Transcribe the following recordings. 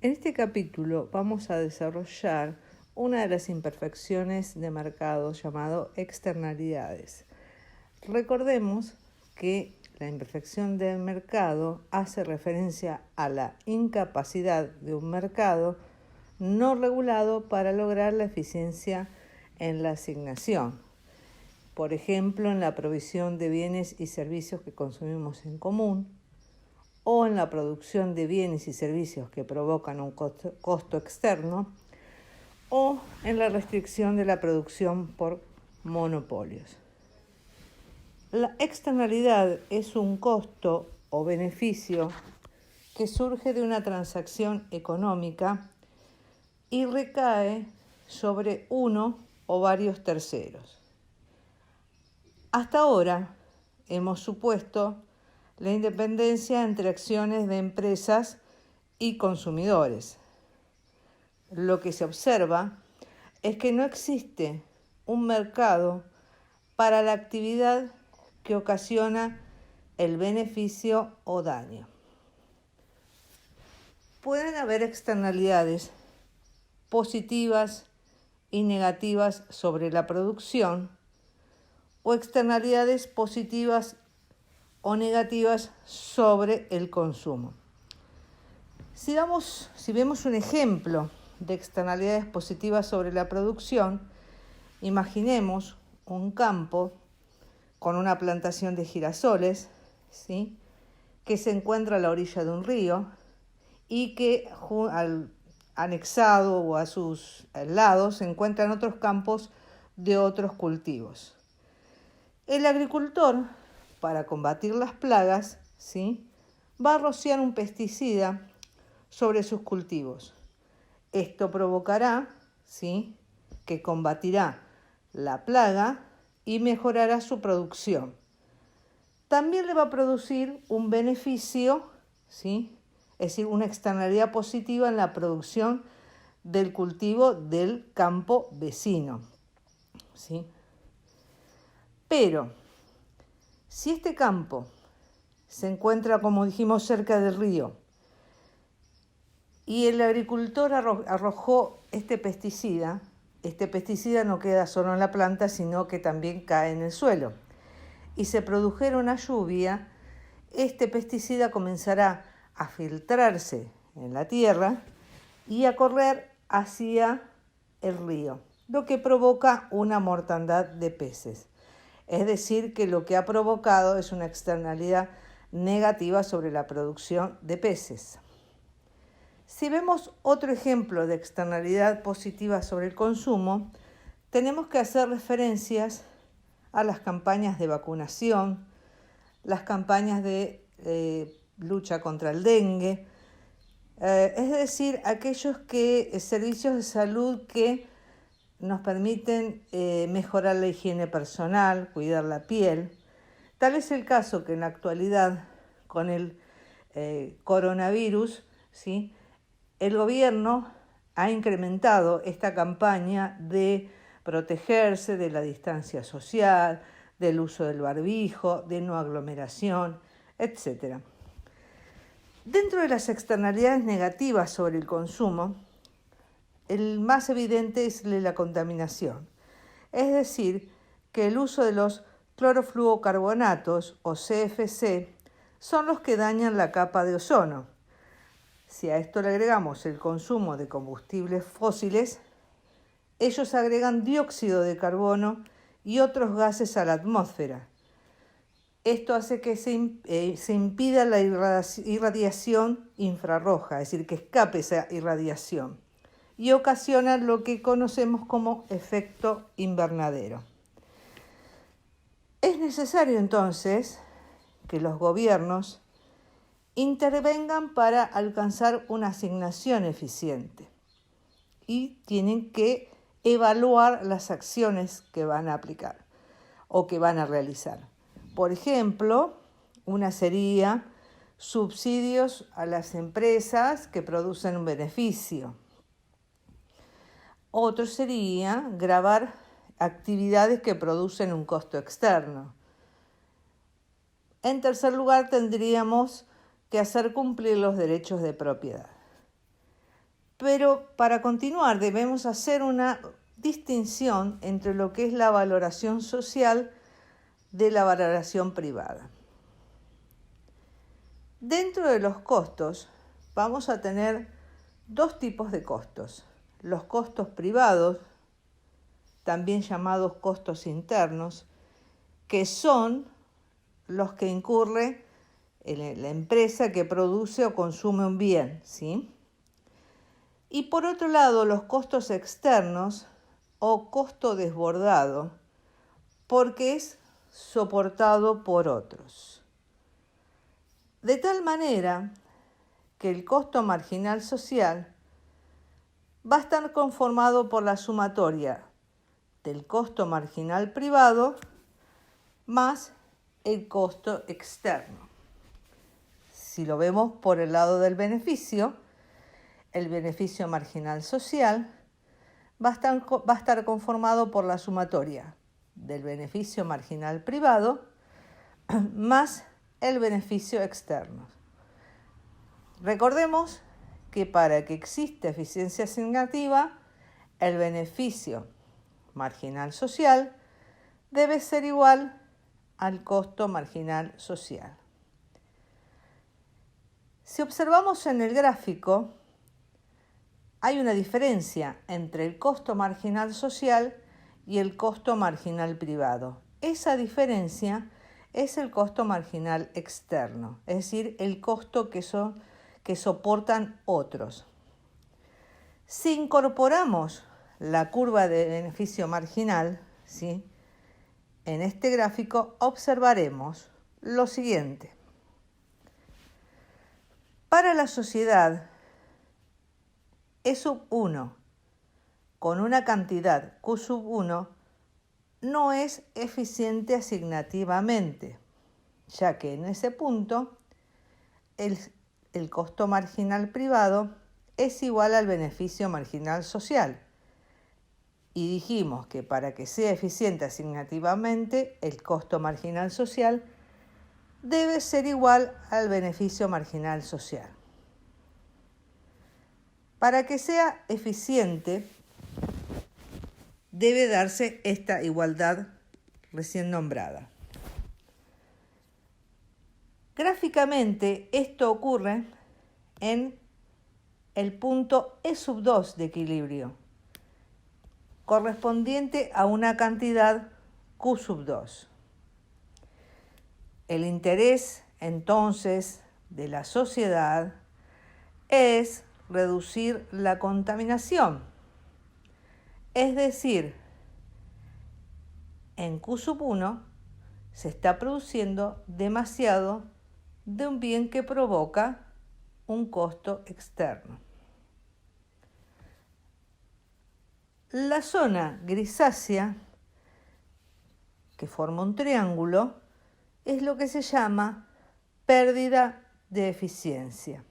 En este capítulo vamos a desarrollar una de las imperfecciones de mercado llamado externalidades. Recordemos que la imperfección del mercado hace referencia a la incapacidad de un mercado no regulado para lograr la eficiencia en la asignación. Por ejemplo, en la provisión de bienes y servicios que consumimos en común, o en la producción de bienes y servicios que provocan un costo externo, o en la restricción de la producción por monopolios. La externalidad es un costo o beneficio que surge de una transacción económica y recae sobre uno o varios terceros. Hasta ahora hemos supuesto la independencia entre acciones de empresas y consumidores. Lo que se observa es que no existe un mercado para la actividad que ocasiona el beneficio o daño. Pueden haber externalidades positivas y negativas sobre la producción o externalidades positivas o negativas sobre el consumo. Si vemos un ejemplo de externalidades positivas sobre la producción, imaginemos un campo con una plantación de girasoles, ¿sí?, que se encuentra a la orilla de un río y que anexado o a sus lados se encuentran otros campos de otros cultivos. El agricultor, para combatir las plagas, ¿sí?, va a rociar un pesticida sobre sus cultivos. Esto provocará, ¿sí?, que combatirá la plaga y mejorará su producción. También le va a producir un beneficio, ¿sí?, es decir, una externalidad positiva en la producción del cultivo del campo vecino, ¿sí? Pero si este campo se encuentra, como dijimos, cerca del río y el agricultor arrojó este pesticida no queda solo en la planta, sino que también cae en el suelo. Y se produjera una lluvia, este pesticida comenzará a filtrarse en la tierra y a correr hacia el río, lo que provoca una mortandad de peces. Es decir, que lo que ha provocado es una externalidad negativa sobre la producción de peces. Si vemos otro ejemplo de externalidad positiva sobre el consumo, tenemos que hacer referencias a las campañas de vacunación, las campañas de lucha contra el dengue, es decir, aquellos servicios de salud que nos permiten mejorar la higiene personal, cuidar la piel. Tal es el caso que en la actualidad, con el coronavirus, ¿sí?, el gobierno ha incrementado esta campaña de protegerse de la distancia social, del uso del barbijo, de no aglomeración, etc. Dentro de las externalidades negativas sobre el consumo, el más evidente es la contaminación. Es decir, que el uso de los clorofluorocarbonatos o CFC son los que dañan la capa de ozono. Si a esto le agregamos el consumo de combustibles fósiles, ellos agregan dióxido de carbono y otros gases a la atmósfera. Esto hace que se impida la irradiación infrarroja, es decir, que escape esa irradiación, y ocasiona lo que conocemos como efecto invernadero. Es necesario entonces que los gobiernos intervengan para alcanzar una asignación eficiente y tienen que evaluar las acciones que van a aplicar o que van a realizar. Por ejemplo, una sería subsidios a las empresas que producen un beneficio. Otro sería gravar actividades que producen un costo externo. En tercer lugar, tendríamos que hacer cumplir los derechos de propiedad. Pero para continuar debemos hacer una distinción entre lo que es la valoración social de la valoración privada. Dentro de los costos vamos a tener dos tipos de costos. Los costos privados, también llamados costos internos, que son los que incurre la empresa que produce o consume un bien, ¿sí? Y por otro lado, los costos externos o costo desbordado, porque es soportado por otros. De tal manera que el costo marginal social va a estar conformado por la sumatoria del costo marginal privado más el costo externo. Si lo vemos por el lado del beneficio, el beneficio marginal social va a estar conformado por la sumatoria del beneficio marginal privado más el beneficio externo. Recordemos que para que exista eficiencia asignativa, el beneficio marginal social debe ser igual al costo marginal social. Si observamos en el gráfico, hay una diferencia entre el costo marginal social y el costo marginal privado. Esa diferencia es el costo marginal externo, es decir, el costo que soportan otros. Si incorporamos la curva de beneficio marginal, ¿sí?, en este gráfico observaremos lo siguiente. Para la sociedad E sub 1 con una cantidad Q sub 1 no es eficiente asignativamente, ya que en ese punto el costo marginal privado es igual al beneficio marginal social. Y dijimos que para que sea eficiente asignativamente, el costo marginal social debe ser igual al beneficio marginal social. Para que sea eficiente, debe darse esta igualdad recién nombrada. Gráficamente, esto ocurre en el punto E sub 2 de equilibrio, correspondiente a una cantidad Q sub 2. El interés, entonces, de la sociedad es reducir la contaminación. Es decir, en Q sub 1 se está produciendo demasiado de un bien que provoca un costo externo. La zona grisácea, que forma un triángulo, es lo que se llama pérdida de eficiencia.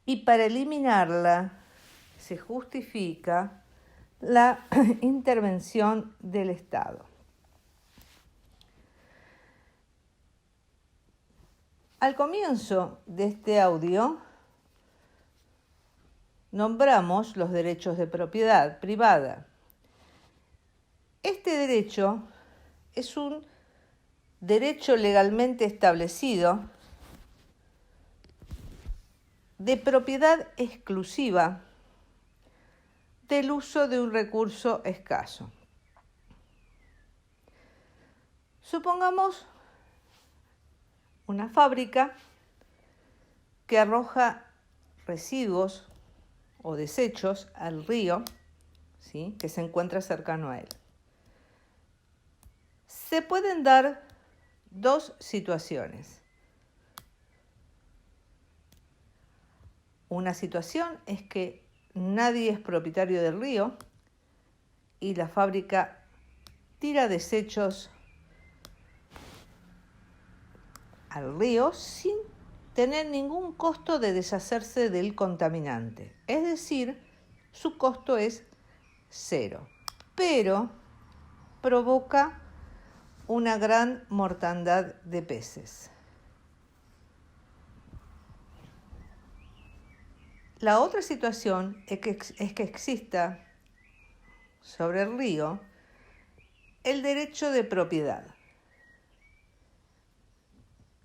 Y para eliminarla se justifica la intervención del Estado. Al comienzo de este audio nombramos los derechos de propiedad privada. Este derecho es un derecho legalmente establecido de propiedad exclusiva del uso de un recurso escaso. Supongamos una fábrica que arroja residuos o desechos al río, ¿sí?, que se encuentra cercano a él. Se pueden dar dos situaciones. Una situación es que nadie es propietario del río y la fábrica tira desechos al río sin tener ningún costo de deshacerse del contaminante. Es decir, su costo es cero, pero provoca una gran mortandad de peces. La otra situación es que exista sobre el río el derecho de propiedad.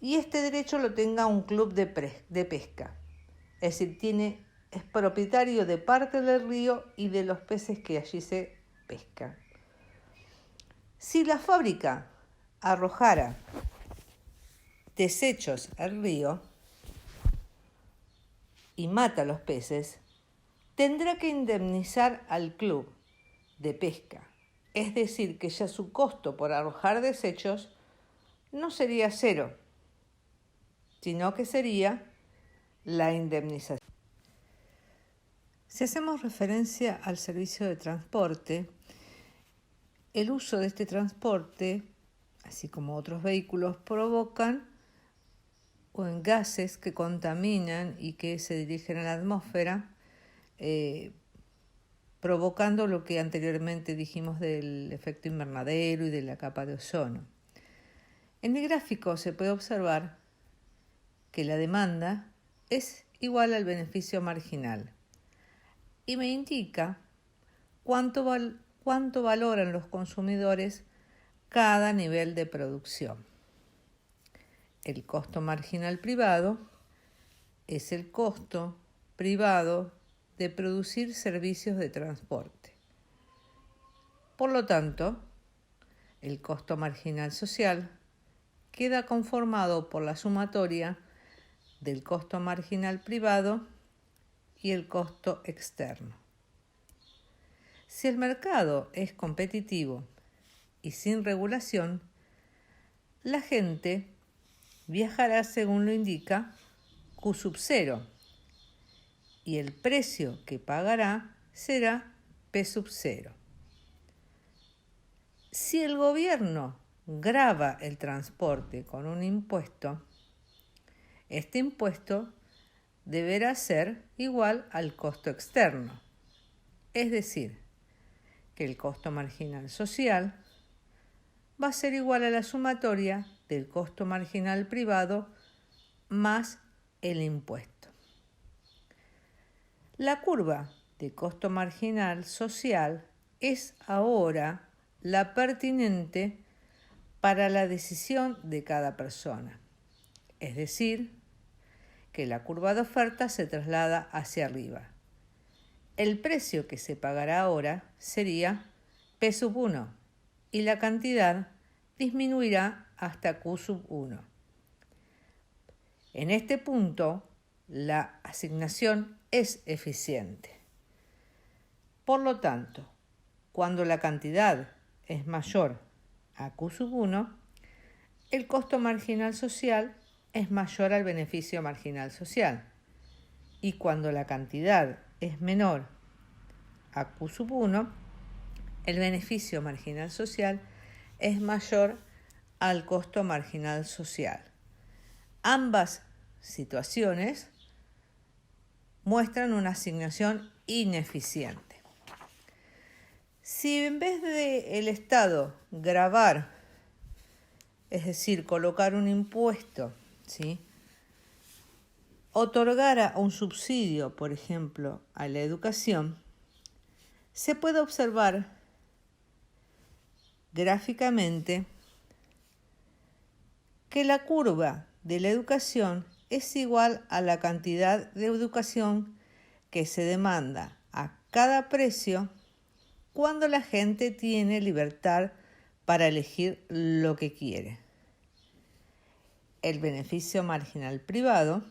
Y este derecho lo tenga un club de pesca. Es decir, es propietario de parte del río y de los peces que allí se pescan. Si la fábrica arrojara desechos al río y mata a los peces, tendrá que indemnizar al club de pesca. Es decir, que ya su costo por arrojar desechos no sería cero, sino que sería la indemnización. Si hacemos referencia al servicio de transporte, el uso de este transporte, así como otros vehículos, provocan gases que contaminan y que se dirigen a la atmósfera, provocando lo que anteriormente dijimos del efecto invernadero y de la capa de ozono. En el gráfico se puede observar que la demanda es igual al beneficio marginal y me indica cuánto valoran los consumidores cada nivel de producción. El costo marginal privado es el costo privado de producir servicios de transporte. Por lo tanto, el costo marginal social queda conformado por la sumatoria del costo marginal privado y el costo externo. Si el mercado es competitivo y sin regulación, la gente viajará según lo indica Q sub 0 y el precio que pagará será P sub 0. Si el gobierno grava el transporte con un impuesto, este impuesto deberá ser igual al costo externo, es decir, que el costo marginal social va a ser igual a la sumatoria del costo marginal privado más el impuesto. La curva de costo marginal social es ahora la pertinente para la decisión de cada persona, es decir, que la curva de oferta se traslada hacia arriba. El precio que se pagará ahora sería P sub 1 y la cantidad disminuirá hasta Q sub 1. En este punto, la asignación es eficiente. Por lo tanto, cuando la cantidad es mayor a Q sub 1, el costo marginal social es mayor al beneficio marginal social. Y cuando la cantidad es menor a Q sub 1, el beneficio marginal social es mayor al costo marginal social. Ambas situaciones muestran una asignación ineficiente. Si en vez de el Estado gravar, es decir, colocar un impuesto, ¿sí?, otorgara un subsidio, por ejemplo, a la educación, se puede observar gráficamente que la curva de la educación es igual a la cantidad de educación que se demanda a cada precio cuando la gente tiene libertad para elegir lo que quiere. El beneficio marginal privado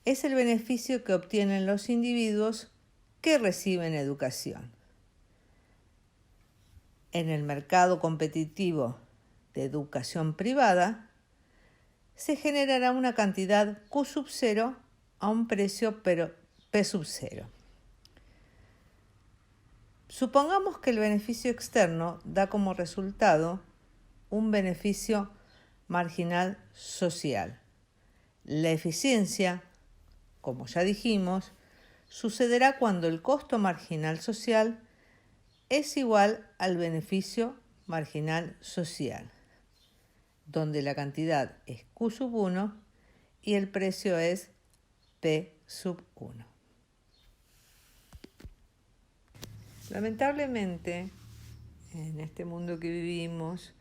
es el beneficio que obtienen los individuos que reciben educación. En el mercado competitivo de educación privada, se generará una cantidad Q sub 0 a un precio P sub 0. Supongamos que el beneficio externo da como resultado un beneficio marginal social. La eficiencia, como ya dijimos, sucederá cuando el costo marginal social es igual al beneficio marginal social, donde la cantidad es Q sub 1 y el precio es P sub 1. Lamentablemente, en este mundo que vivimos,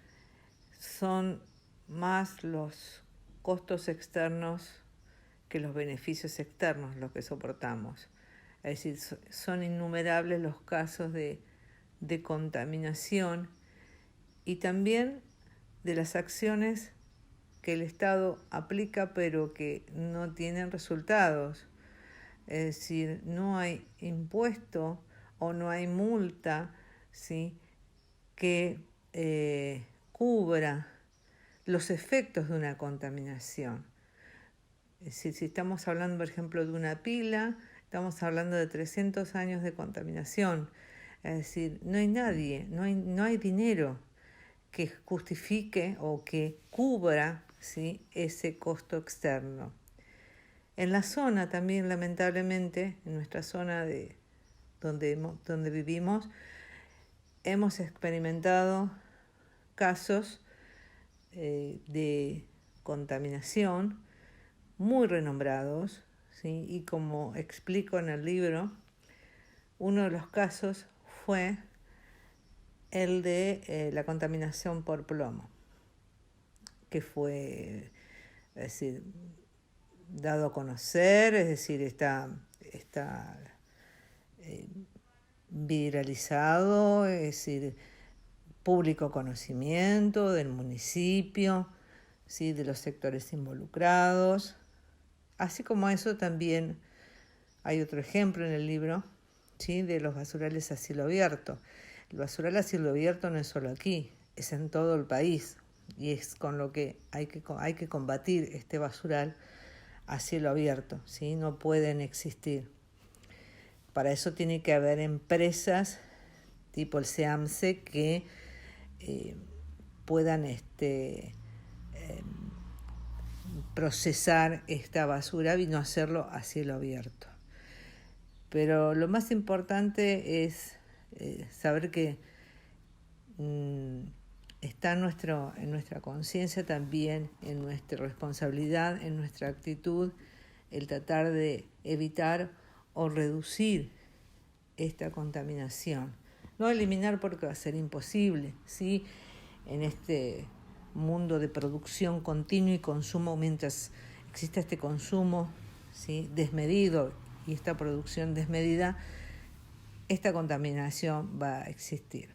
son más los costos externos que los beneficios externos los que soportamos. Es decir, son innumerables los casos de contaminación y también de las acciones que el Estado aplica pero que no tienen resultados. Es decir, no hay impuesto o no hay multa, ¿sí?, que cubra los efectos de una contaminación. Es decir, si estamos hablando, por ejemplo, de una pila, estamos hablando de 300 años de contaminación. Es decir, no hay nadie, no hay dinero que justifique o que cubra, ¿sí?, ese costo externo. En la zona también, lamentablemente, en nuestra zona donde vivimos, hemos experimentado casos de contaminación muy renombrados, ¿sí? Y como explico en el libro, uno de los casos fue el de la contaminación por plomo, que fue, es decir, dado a conocer, es decir, está viralizado, es decir, público conocimiento del municipio, ¿sí?, de los sectores involucrados. Así como eso también hay otro ejemplo en el libro, ¿sí?, de los basurales a cielo abierto. El basural a cielo abierto no es solo aquí, es en todo el país y es con lo que hay que combatir este basural a cielo abierto, ¿sí? No pueden existir. Para eso tiene que haber empresas tipo el SEAMSE que puedan procesar esta basura y no hacerlo a cielo abierto. Pero lo más importante es saber que está en nuestra conciencia también, en nuestra responsabilidad, en nuestra actitud, el tratar de evitar o reducir esta contaminación. No eliminar porque va a ser imposible, ¿sí? En este mundo de producción continua y consumo, mientras exista este consumo, ¿sí?, desmedido y esta producción desmedida, esta contaminación va a existir.